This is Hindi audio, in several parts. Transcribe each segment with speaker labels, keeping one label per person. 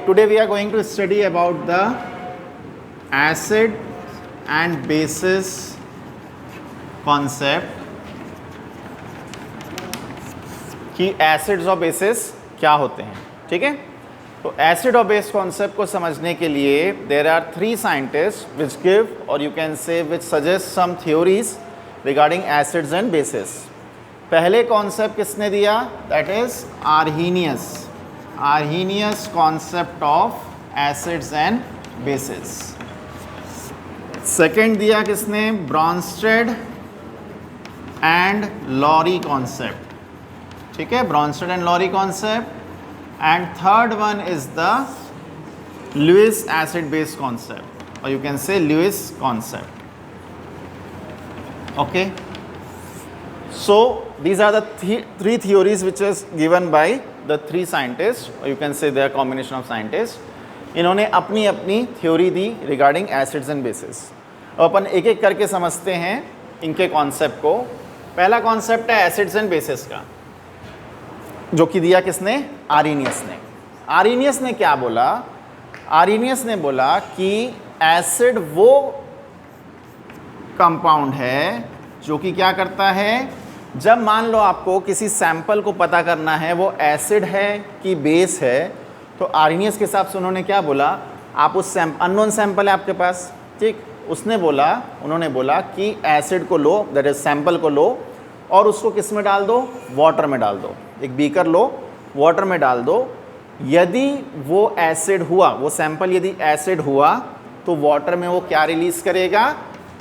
Speaker 1: today we are going to study about the acid and bases concept कि एसिड्स और बेसिस क्या होते हैं. ठीक है, तो एसिड और बेस कॉन्सेप्ट को समझने के लिए there are 3 scientist which give or you can say which suggest some theories regarding acids and bases. पहले कॉन्सेप्ट किसने दिया? That is Arrhenius concept of acids and bases. Second दिया किसने? Bronsted and Lowry concept. ठीक है, Bronsted and Lowry concept. And third one is the Lewis acid base concept or you can say Lewis concept. Okay, so these are the three theories which is given by the 3 scientists or you can say they are combination of scientists. इन्होंने अपनी अपनी theory the regarding acids and basis. अब अपन एक एक करके समझते हैं इनके कॉन्सेप्ट को. पहला कॉन्सेप्ट है एसिड्स एंड बेसिस का, जो कि दिया किसने? आर्हीनियस ने. आर्हीनियस ने क्या बोला? आर्हीनियस ने बोला कि एसिड वो कंपाउंड है जो कि क्या करता है, जब मान लो आपको किसी सैंपल को पता करना है वो एसिड है कि बेस है, तो आर्हीनियस के हिसाब से उन्होंने क्या बोला, आप उस अननोन सैंपल है आपके पास, ठीक, उन्होंने बोला कि एसिड को लो, दैट इज सैंपल को लो और उसको किस में डाल दो? वाटर में डाल दो. एक बीकर लो, वाटर में डाल दो. यदि वो एसिड हुआ, वो सैंपल यदि एसिड हुआ तो वाटर में वो क्या रिलीज़ करेगा?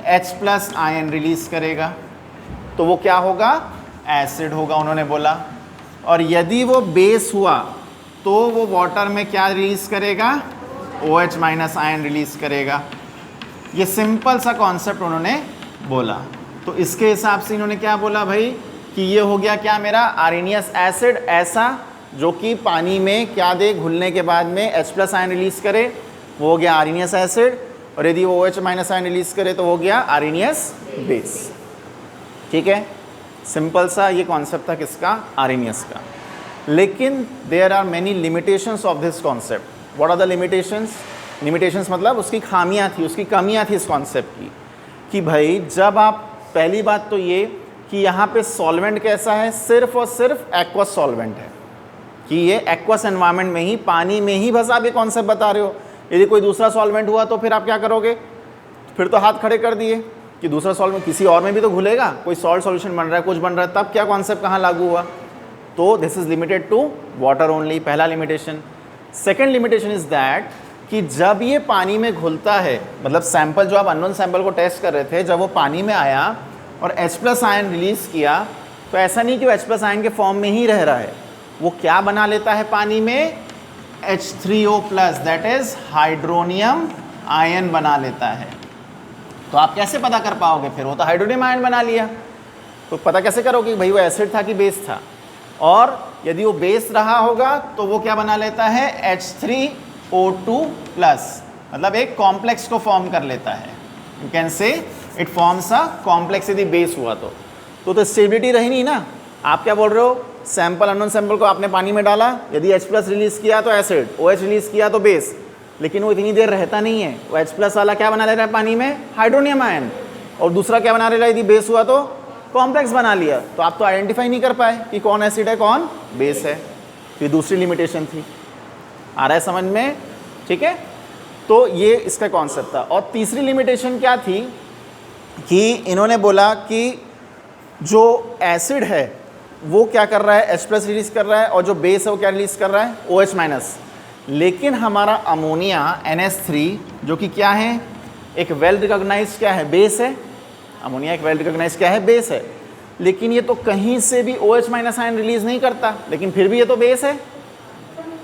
Speaker 1: H+ आयन रिलीज़ करेगा. तो वो क्या होगा? एसिड होगा, उन्होंने बोला. और यदि वो बेस हुआ तो वो वाटर में क्या रिलीज़ करेगा? OH- आयन रिलीज़ करेगा. ये सिंपल सा कॉन्सेप्ट उन्होंने बोला. तो इसके हिसाब से इन्होंने क्या बोला भाई कि ये हो गया क्या मेरा? आर्हीनियस एसिड, ऐसा जो कि पानी में क्या दे, घुलने के बाद में H+ आयन रिलीज़ करे, वो हो गया आर्हीनियस एसिड. और यदि वो OH- आयन रिलीज़ करे तो हो गया आर्हीनियस बेस. ठीक है, सिंपल सा ये कॉन्सेप्ट था किसका? आर्हीनियस का. लेकिन there are many limitations of this concept. What are the limitations? Limitations मतलब उसकी खामियां थी, उसकी कमियां थी इस कॉन्सेप्ट की. कि भाई जब आप, पहली बात तो ये कि यहाँ पे सॉल्वेंट कैसा है? सिर्फ और सिर्फ एक्वस सॉल्वेंट है, कि ये एक्वस एनवायरनमेंट में ही, पानी में ही बस आप ये कॉन्सेप्ट बता रहे हो. यदि कोई दूसरा सॉल्वेंट हुआ तो फिर आप क्या करोगे? फिर तो हाथ खड़े कर दिए कि दूसरा सॉल्वेंट किसी और में भी तो घुलेगा, कोई सॉल्ट सॉल्यूशन बन रहा है, कुछ बन रहा है, तब क्या कॉन्सेप्ट कहाँ लागू हुआ? तो this is limited to water only, पहला limitation. Second limitation is that कि जब ये पानी में घुलता है, मतलब सैंपल जो आप अननोन सैंपल को टेस्ट कर रहे थे, जब वो पानी में आया और H+ आयन रिलीज़ किया, तो ऐसा नहीं कि वो H+ आयन के फॉर्म में ही रह रहा है, वो क्या बना लेता है पानी में? H3O+, that is hydronium ion बना लेता है. तो आप कैसे पता कर पाओगे? फिर वो तो हाइड्रोनियम आयन बना लिया, तो पता कैसे करोगे कि भाई वो एसिड था कि बेस था? और यदि वो बेस रहा होगा तो वो क्या बना लेता है? H3O2+, मतलब एक कॉम्प्लेक्स को फॉर्म कर लेता है. यू कैन से इट फॉर्म्स अ कॉम्प्लेक्स यदि बेस हुआ तो स्टेबिलिटी रही नहीं ना. आप क्या बोल रहे हो? सैंपल, अननोन सैंपल को आपने पानी में डाला, यदि H+ रिलीज़ किया तो एसिड, OH रिलीज़ किया तो बेस, लेकिन वो इतनी देर रहता नहीं है. वो H+ वाला क्या बना ले रहा है पानी में? Hydronium ion. और दूसरा क्या बना ले रहा है? यदि बेस हुआ तो कॉम्प्लेक्स बना लिया. तो आप तो आइडेंटिफाई नहीं कर पाए कि कौन एसिड है कौन बेस है. तो ये दूसरी लिमिटेशन थी. आ रहा है समझ में? ठीक है, तो ये इसका कॉन्सेप्ट था. और तीसरी लिमिटेशन क्या थी कि इन्होंने बोला कि जो एसिड है वो क्या कर रहा है? H+ रिलीज़ कर रहा है, और जो बेस है वो क्या रिलीज़ कर रहा है? OH-. लेकिन हमारा अमोनिया NH3 जो कि क्या है? एक वेल रिकॉग्नाइज्ड क्या है? बेस है. अमोनिया एक वेल रिकॉग्नाइज्ड क्या है? बेस है. लेकिन ये तो कहीं से भी OH- आयन रिलीज़ नहीं करता, लेकिन फिर भी ये तो बेस है.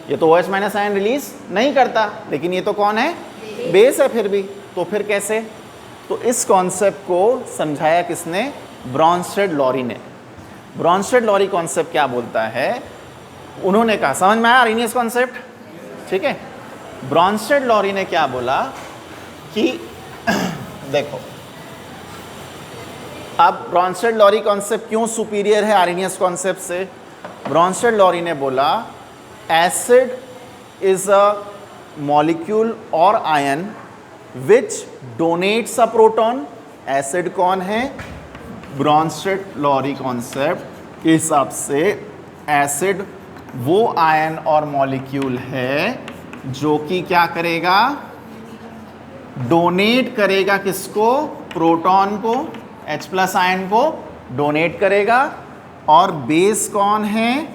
Speaker 1: ये तो OH- आयन रिलीज़ नहीं करता, लेकिन ये तो कौन है? बेस है फिर भी. तो फिर कैसे? तो इस कॉन्सेप्ट को समझाया किसने? ब्रॉन्स्टेड लॉरी ने. ब्रॉन्स्टेड लॉरी कॉन्सेप्ट क्या बोलता है? उन्होंने कहा, समझ में आया आर्हीनियस कॉन्सेप्ट? ठीक है, ब्रॉन्स्टेड लॉरी ने क्या बोला कि देखो, अब ब्रॉन्स्टेड लॉरी कॉन्सेप्ट क्यों सुपीरियर है आर्हीनियस कॉन्सेप्ट से? ब्रॉन्स्टेड लॉरी ने बोला एसिड इज अ मॉलिक्यूल और ion which donates a proton. Acid कौन है? ब्रॉन्स्टेड-लॉरी कॉन्सेप्ट के हिसाब से एसिड वो आयन और मॉलिक्यूल है जो कि क्या करेगा? डोनेट करेगा किसको? प्रोटॉन को, H+ आयन को डोनेट करेगा। और बेस कौन है?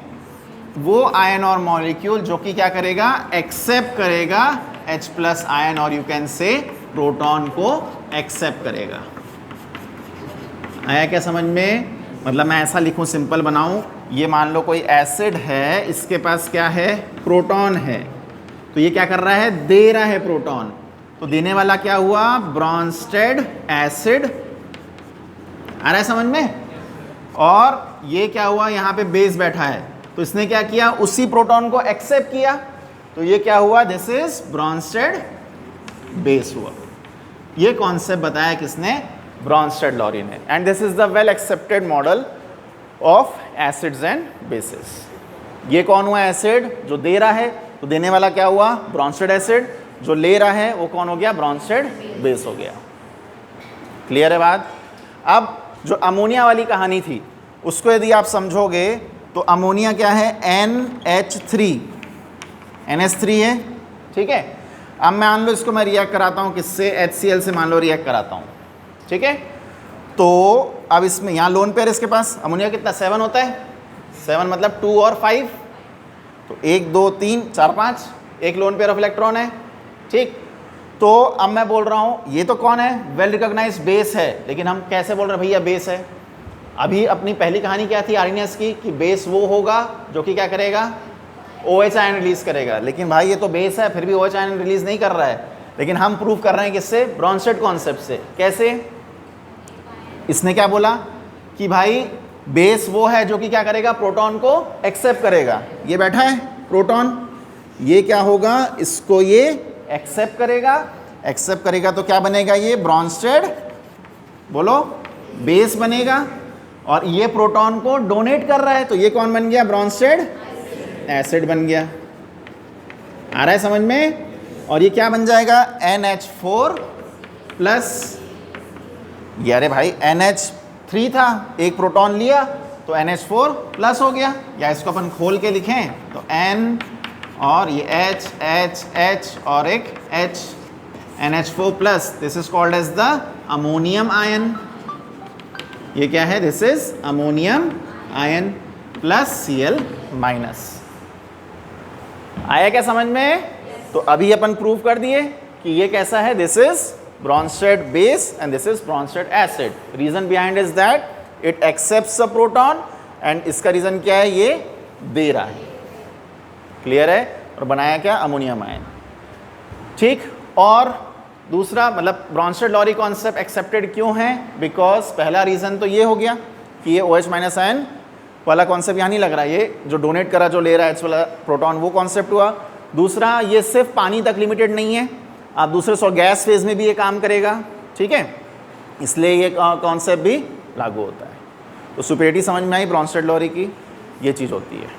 Speaker 1: वो आयन और मॉलिक्यूल जो कि क्या करेगा? एक्सेप्ट करेगा H+ आयन और यू कैन से प्रोटॉन को एक्सेप्ट करेगा। आया क्या समझ में? मतलब मैं ऐसा लिखूं, सिंपल बनाऊं, ये मान लो कोई एसिड है, इसके पास क्या है? प्रोटॉन है। तो ये क्या कर रहा है? दे रहा है प्रोटॉन। तो देने वाला क्या हुआ? Brønsted acid. आ रहा है समझ में? और ये क्या हुआ? यहाँ पे बेस बैठा है, तो इसने क्या किया? उसी प्रोटॉन को एक्सेप्ट किया, तो ये क्या हुआ? दिस इज ब्रॉन्स्टेड बेस हुआ। ये कॉन्सेप्ट बताया किसने? ब्रॉन्स्टेड-लॉरी ने। And this is the well accepted model of acids and basis. ये कौन हुआ? एसिड जो दे रहा है, तो देने वाला क्या हुआ? Brønsted acid. जो ले रहा है वो कौन हो गया? ब्रॉन्स्टेड बेस हो गया। क्लियर है बात? अब जो अमोनिया वाली कहानी थी उसको यदि आप समझोगे तो अमोनिया क्या है? NH3, NH3 है, ठीक है। अब मान लो इसको मैं रिएक्ट कराता हूँ किससे? HCl से मान लो रिएक्ट कराता हूँ, ठीक है। तो अब इसमें यहाँ लोन पेयर इसके पास अमोनिया कितना? 7 होता है। 7 मतलब 2 और 5, तो 1 2 3 4 5, एक लोन पेयर ऑफ इलेक्ट्रॉन है, ठीक। तो अब मैं बोल रहा हूँ ये तो कौन है? वेल रिकॉग्नाइज्ड बेस है। लेकिन हम कैसे बोल रहे हैं भैया बेस है? अभी अपनी पहली कहानी क्या थी आर्गेनियस की? कि बेस वो होगा जो कि क्या करेगा? OH आयन रिलीज करेगा। लेकिन भाई ये तो बेस है, फिर भी OH आयन रिलीज नहीं कर रहा है। लेकिन हम प्रूव कर रहे हैं किससे? ब्रॉन्स्टेड कॉन्सेप्ट से। कैसे? इसने क्या बोला कि भाई बेस वो है जो कि क्या करेगा? प्रोटॉन को एक्सेप्ट करेगा। ये बैठा है प्रोटॉन, ये क्या होगा? इसको ये एक्सेप्ट करेगा। एक्सेप्ट करेगा तो क्या बनेगा? ये ब्रॉन्स्टेड, बोलो, बेस बनेगा। और ये प्रोटॉन को डोनेट कर रहा है, तो ये कौन बन गया? ब्रॉन्स्टेड एसिड बन गया। आ रहा है समझ में? और ये क्या बन जाएगा? NH4 प्लस, ये अरे भाई NH3 था, एक प्रोटॉन लिया तो NH4 प्लस हो गया। या इसको अपन खोल के लिखें तो N और ये H H H और एक H, NH4 plus. This is called as the ammonium ion. ये क्या है? This is ammonium ion plus Cl minus. आया क्या समझ में? तो अभी अपन प्रूव कर दिए कि ये कैसा है? This is Bronsted base and this is Bronsted acid. Reason behind is that it accepts a proton and इसका रीज़न क्या है? ये दे रहा है। क्लियर है? और बनाया क्या? अमोनियम आयन, ठीक। और दूसरा मतलब ब्रॉन्स्टेड-लॉरी कॉन्सेप्ट एक्सेप्टेड क्यों है? बिकॉज पहला रीज़न तो ये हो गया कि ये OH- आयन वाला कॉन्सेप्ट यहाँ नहीं लग रहा है, ये जो डोनेट करा जो ले रहा है H वाला प्रोटॉन वो कॉन्सेप्ट हुआ। दूसरा, ये सिर्फ पानी तक लिमिटेड नहीं है, आप दूसरे गैस फेज में भी ये काम करेगा, ठीक है, इसलिए ये कॉन्सेप्ट भी लागू होता है। तो सुपेरिटी समझ में आई ब्रॉन्स्टेड-लॉरी की? ये चीज़ होती है।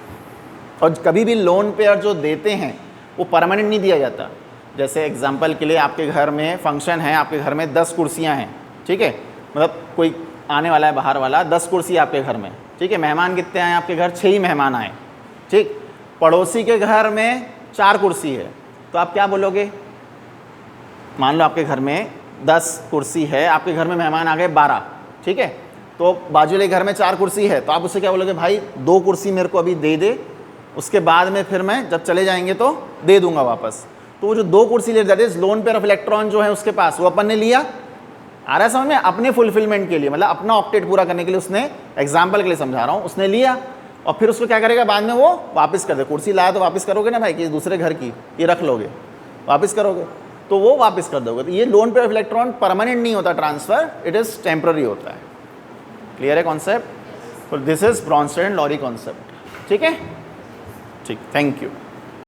Speaker 1: और कभी भी लोन पेयर जो देते हैं वो परमानेंट नहीं दिया जाता। जैसे एग्जांपल के लिए आपके घर में फंक्शन है, आपके घर में 10 कुर्सियाँ हैं, ठीक है, मतलब कोई आने वाला है बाहर वाला, 10 कुर्सी आपके घर में, ठीक है। मेहमान कितने आए आपके घर? 6 ही मेहमान आए, ठीक। पड़ोसी के घर में 4 कुर्सी है, तो आप क्या बोलोगे? मान लो आपके घर में 10 कुर्सी है, आपके घर में मेहमान आ गए 12, ठीक है, तो बाजू वाले घर में 4 कुर्सी है, तो आप उससे क्या बोलोगे? भाई 2 कुर्सी मेरे को अभी दे दे, उसके बाद में फिर मैं जब चले जाएंगे तो दे दूंगा वापस। तो वो जो 2 कुर्सी ले जाते हैं लोन पेयर ऑफ इलेक्ट्रॉन जो है उसके पास, वो अपन ने लिया। आ रहा है समझ में? अपने फुलफिलमेंट के लिए, मतलब अपना ऑक्टेट पूरा करने के लिए उसने, एग्जाम्पल के लिए समझा रहा हूँ, उसने लिया और फिर उसको क्या करेगा? बाद में वो वापस कर दे। कुर्सी लाया तो वापस करोगे ना भाई, कि दूसरे घर की ये रख लोगे, वापस करोगे तो वो वापस कर दोगे। तो ये lone pair of electron permanent नहीं होता ट्रांसफर, इट इज़ टेम्पररी होता है। क्लियर है कॉन्सेप्ट? तो दिस इज ब्रॉन्स्टेड-लॉरी कॉन्सेप्ट, ठीक है, ठीक। Thank you.